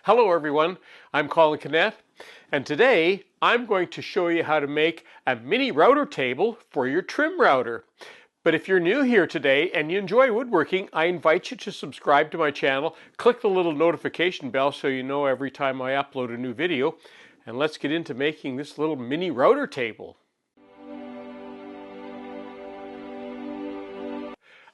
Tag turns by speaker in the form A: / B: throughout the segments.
A: Hello everyone, I'm Colin Canet, and today I'm going to show you how to make a mini router table for your trim router. But if you're new here today and you enjoy woodworking, I invite you to subscribe to my channel, click the little notification bell so you know every time I upload a new video, and let's get into making this little mini router table.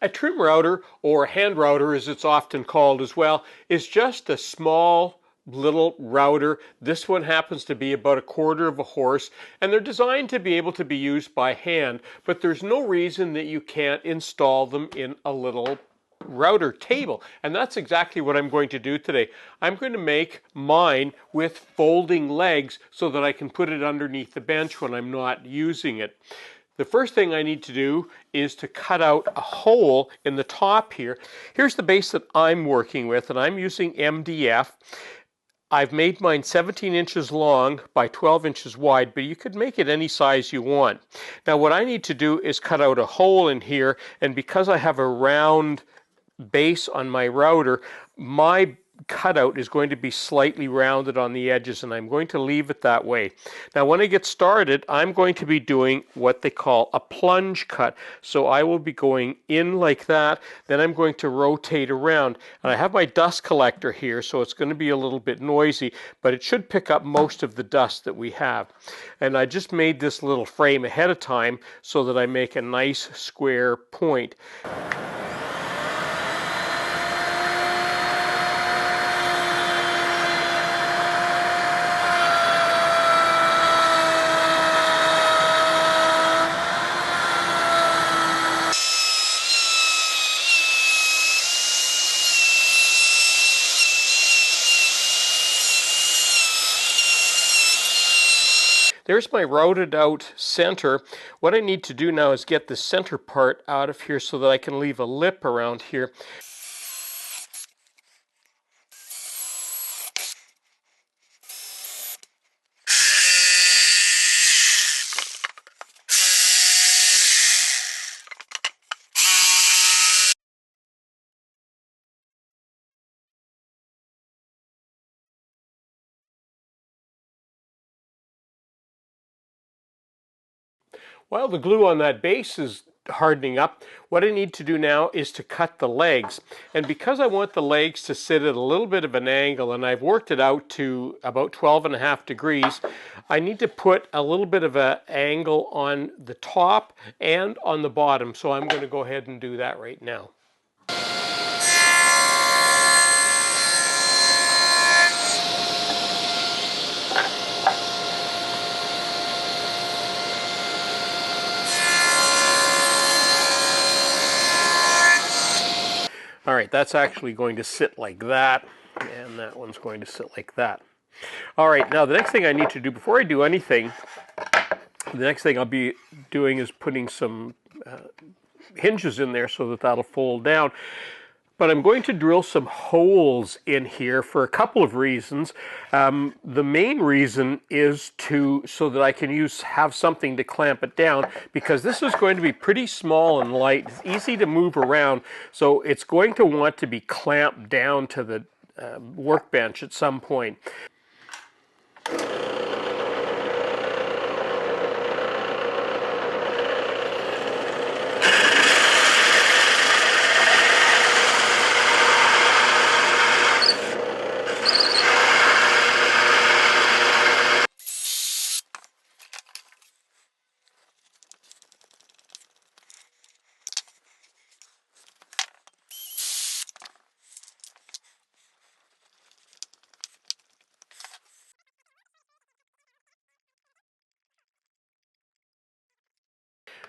A: A trim router, or hand router as it's often called as well, is just a small little router. This one happens to be about 1/4 of a horse, and they're designed to be able to be used by hand, but there's no reason that you can't install them in a little router table, and that's exactly what I'm going to do today. I'm going to make mine with folding legs so that I can put it underneath the bench when I'm not using it. The first thing I need to do is to cut out a hole in the top here. Here's the base that I'm working with, and I'm using MDF. I've made mine 17 inches long by 12 inches wide, but you could make it any size you want. Now what I need to do is cut out a hole in here, and because I have a round base on my router, my cutout is going to be slightly rounded on the edges, and I'm going to leave it that way. Now when I get started, I'm going to be doing what they call a plunge cut. So I will be going in like that, then I'm going to rotate around. And I have my dust collector here, so it's going to be a little bit noisy, but it should pick up most of the dust that we have. And I just made this little frame ahead of time so that I make a nice square point. There's my routed out center. What I need to do now is get the center part out of here so that I can leave a lip around here. While the glue on that base is hardening up, what I need to do now is to cut the legs. And because I want the legs to sit at a little bit of an angle, and I've worked it out to about 12.5 degrees, I need to put a little bit of an angle on the top and on the bottom. So I'm going to go ahead and do that right now. All right, that's actually going to sit like that, and that one's going to sit like that. All right, now the next thing I need to do before I do anything, the next thing I'll be doing is putting some hinges in there so that that'll fold down. But I'm going to drill some holes in here for a couple of reasons. The main reason is so that I can have something to clamp it down, because this is going to be pretty small and light. It's easy to move around, so it's going to want to be clamped down to the workbench at some point.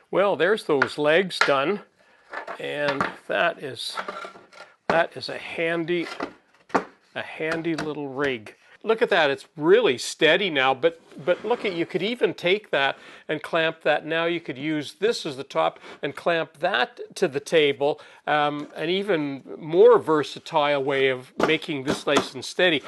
A: Well, there's those legs done, and that is a handy little rig. Look at that, it's really steady now, but look at, you could even take that and clamp that. Now you could use this as the top and clamp that to the table, an even more versatile way of making this nice and steady.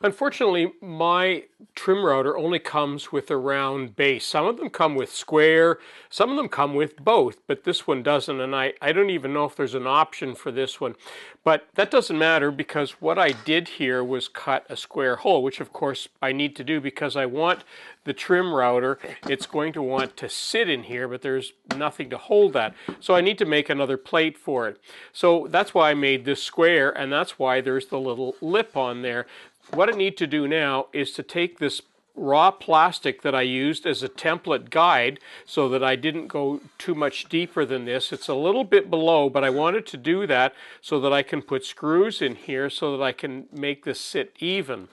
A: Unfortunately, my trim router only comes with a round base. Some of them come with square, some of them come with both, but this one doesn't, and I don't even know if there's an option for this one. But that doesn't matter, because what I did here was cut a square hole, which of course I need to do because I want the trim router, it's going to want to sit in here, but there's nothing to hold that. So I need to make another plate for it. So that's why I made this square, and that's why there's the little lip on there. What I need to do now is to take this raw plastic that I used as a template guide so that I didn't go too much deeper than this. It's a little bit below, but I wanted to do that so that I can put screws in here so that I can make this sit even.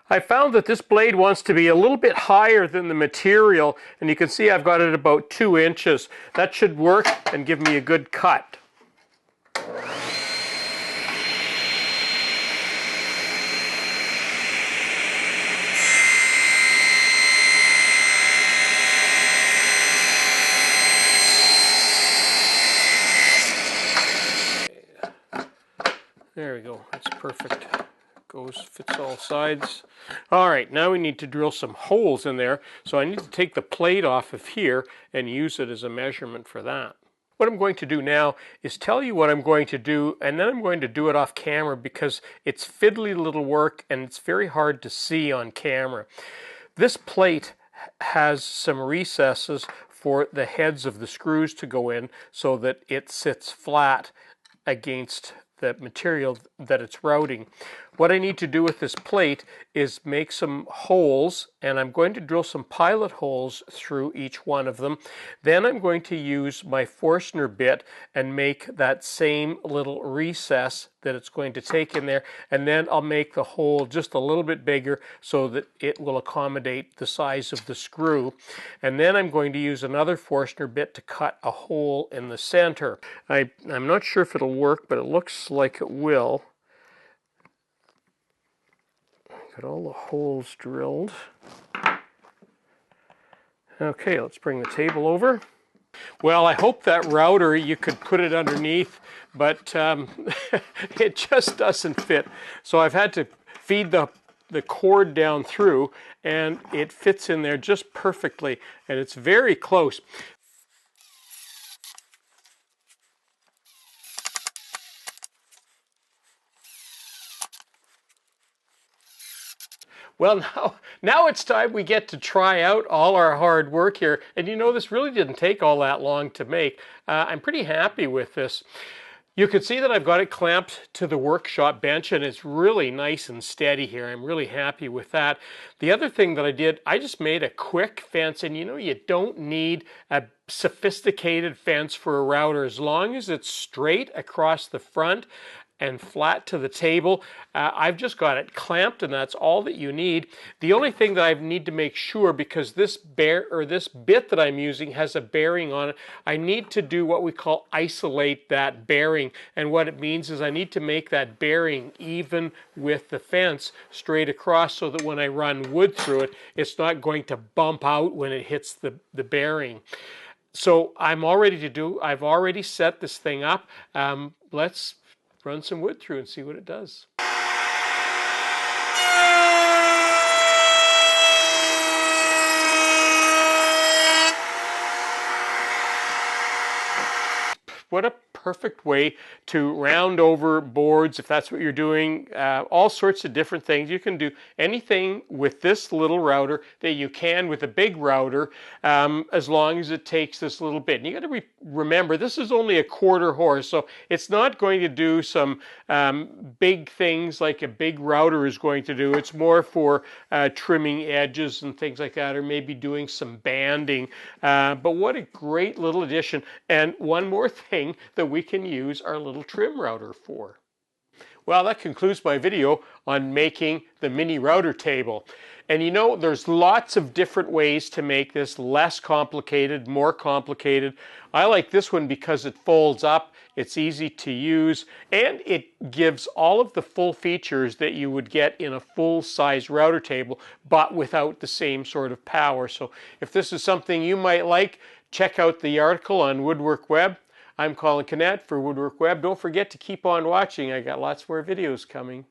A: I found that this blade wants to be a little bit higher than the material, and you can see I've got it about 2 inches. That should work and give me a good cut. There we go, that's perfect. Fits all sides. All right, now we need to drill some holes in there. So I need to take the plate off of here and use it as a measurement for that. What I'm going to do now is tell you what I'm going to do, and then I'm going to do it off camera because it's fiddly little work and it's very hard to see on camera. This plate has some recesses for the heads of the screws to go in so that it sits flat against the material that it's routing. What I need to do with this plate is make some holes, and I'm going to drill some pilot holes through each one of them. Then I'm going to use my Forstner bit and make that same little recess that it's going to take in there, and then I'll make the hole just a little bit bigger so that it will accommodate the size of the screw. And then I'm going to use another Forstner bit to cut a hole in the center. I'm not sure if it'll work, but it looks like it will. Got all the holes drilled. Okay, let's bring the table over. Well, I hope that router, you could put it underneath, but it just doesn't fit. So I've had to feed the cord down through, and it fits in there just perfectly, and it's very close. Well, now it's time we get to try out all our hard work here. And you know, this really didn't take all that long to make. I'm pretty happy with this. You can see that I've got it clamped to the workshop bench, and it's really nice and steady here. I'm really happy with that. The other thing that I did, I just made a quick fence, and you know, you don't need a sophisticated fence for a router. As long as it's straight across the front and flat to the table, I've just got it clamped, and that's all that you need. The only thing that I need to make sure, because this bit that I'm using has a bearing on it, I need to do what we call isolate that bearing. And what it means is I need to make that bearing even with the fence straight across so that when I run wood through it, it's not going to bump out when it hits the bearing. So I'm all ready to do. I've already set this thing up. Let's run some wood through and see what it does. What a perfect way to round over boards if that's what you're doing. All sorts of different things. You can do anything with this little router that you can with a big router, as long as it takes this little bit. And you got to remember, this is only a quarter horse, so it's not going to do some big things like a big router is going to do. It's more for trimming edges and things like that, or maybe doing some banding. But what a great little addition. And one more thing that we can use our little trim router for. Well, that concludes my video on making the mini router table. And you know, there's lots of different ways to make this less complicated, more complicated. I like this one because it folds up, it's easy to use, and it gives all of the full features that you would get in a full-size router table, but without the same sort of power. So if this is something you might like, check out the article on Woodwork Web. I'm Colin Canet for Woodwork Web. Don't forget to keep on watching. I got lots more videos coming.